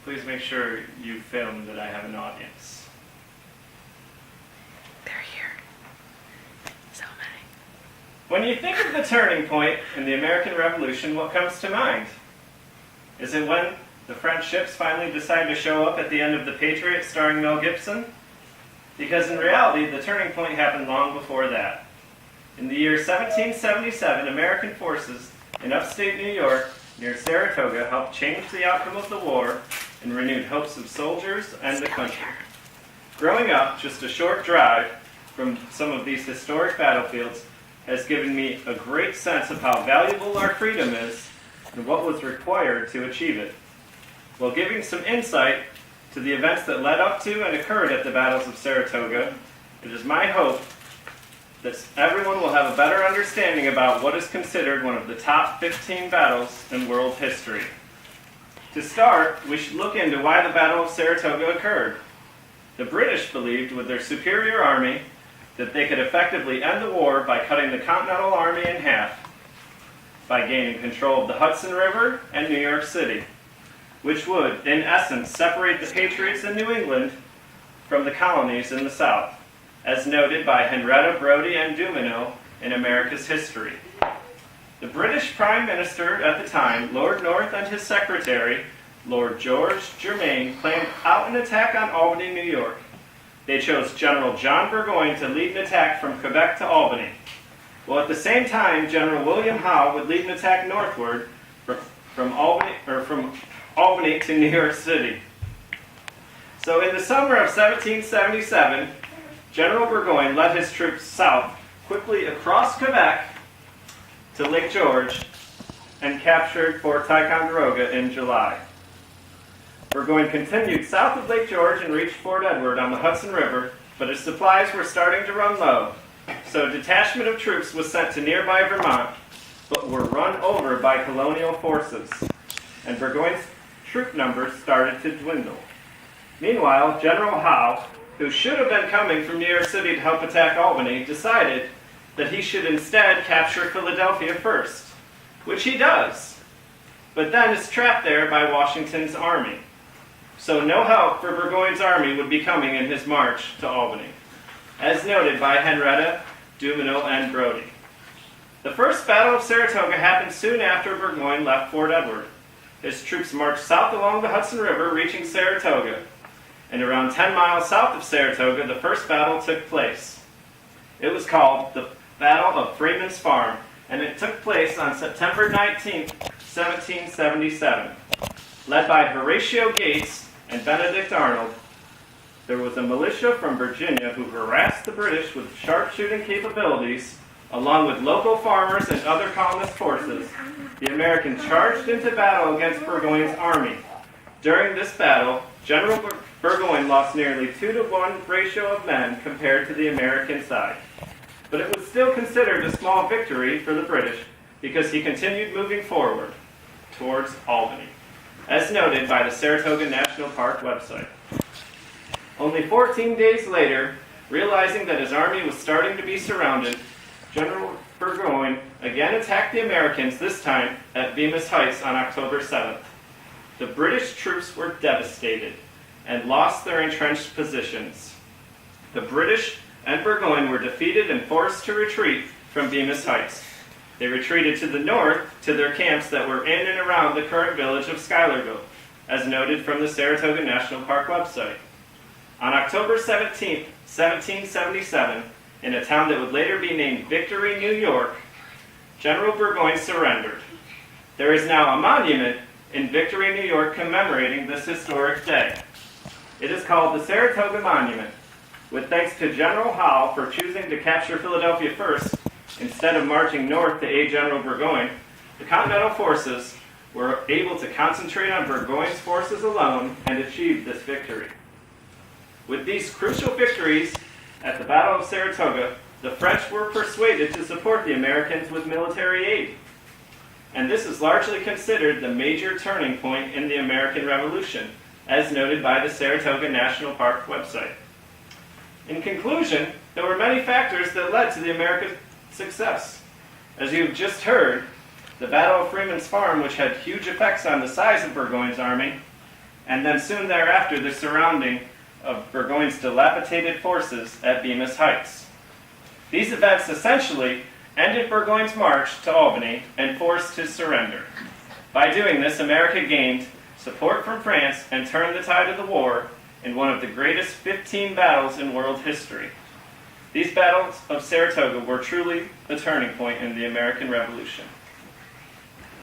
please make sure you film that I have an audience. They're here. So many. When you think of the turning point in the American Revolution, what comes to mind? Is it when the French ships finally decide to show up at the end of The Patriot starring Mel Gibson? Because in reality, the turning point happened long before that. In the year 1777, American forces in upstate New York near Saratoga helped change the outcome of the war and renewed hopes of soldiers and the country. Growing up just a short drive from some of these historic battlefields has given me a great sense of how valuable our freedom is and what was required to achieve it, while giving some insight to the events that led up to and occurred at the battles of Saratoga. It is my hope that everyone will have a better understanding about what is considered one of the top 15 battles in world history. To start, we should look into why the Battle of Saratoga occurred. The British believed, with their superior army, that they could effectively end the war by cutting the Continental Army in half, by gaining control of the Hudson River and New York City, which would, in essence, separate the Patriots in New England from the colonies in the South, as noted by Henrietta, Brodie, and Dumino in America's history. The British Prime Minister at the time, Lord North, and his secretary, Lord George Germain, planned out an attack on Albany, New York. They chose General John Burgoyne to lead an attack from Quebec to Albany, while at the same time General William Howe would lead an attack northward from Albany to New York City. So in the summer of 1777, General Burgoyne led his troops south, quickly across Quebec to Lake George, and captured Fort Ticonderoga in July. Burgoyne continued south of Lake George and reached Fort Edward on the Hudson River, but his supplies were starting to run low, so a detachment of troops was sent to nearby Vermont, but were run over by colonial forces, and Burgoyne's troop numbers started to dwindle. Meanwhile, General Howe, who should have been coming from New York City to help attack Albany, decided that he should instead capture Philadelphia first, which he does, but then is trapped there by Washington's army. So no help for Burgoyne's army would be coming in his march to Albany, as noted by Henrietta, Dumino, and Brodie. The First Battle of Saratoga happened soon after Burgoyne left Fort Edward. His troops marched south along the Hudson River, reaching Saratoga, and around 10 miles south of Saratoga, the first battle took place. It was called the Battle of Freeman's Farm, and it took place on September 19, 1777. Led by Horatio Gates and Benedict Arnold, there was a militia from Virginia who harassed the British with sharpshooting capabilities, along with local farmers and other colonist forces. The Americans charged into battle against Burgoyne's army. During this battle, General Burgoyne lost nearly 2-to-1 ratio of men compared to the American side. But it was still considered a small victory for the British because he continued moving forward towards Albany, as noted by the Saratoga National Park website. Only 14 days later, realizing that his army was starting to be surrounded, General Burgoyne again attacked the Americans, this time at Bemis Heights on October 7th. The British troops were devastated and lost their entrenched positions. The British and Burgoyne were defeated and forced to retreat from Bemis Heights. They retreated to the north to their camps that were in and around the current village of Schuylerville, as noted from the Saratoga National Park website. On October 17, 1777, in a town that would later be named Victory, New York, General Burgoyne surrendered. There is now a monument in Victory, New York commemorating this historic day. It is called the Saratoga Monument, with thanks to General Howe for choosing to capture Philadelphia first instead of marching north to aid General Burgoyne. The Continental forces were able to concentrate on Burgoyne's forces alone and achieve this victory. With these crucial victories at the Battle of Saratoga, the French were persuaded to support the Americans with military aid. And this is largely considered the major turning point in the American Revolution, as noted by the Saratoga National Park website. In conclusion, there were many factors that led to the American success. As you've just heard, the Battle of Freeman's Farm, which had huge effects on the size of Burgoyne's army, and then soon thereafter the surrounding of Burgoyne's dilapidated forces at Bemis Heights. These events essentially ended Burgoyne's march to Albany and forced his surrender. By doing this, America gained support from France and turned the tide of the war in one of the greatest 15 battles in world history. These battles of Saratoga were truly the turning point in the American Revolution.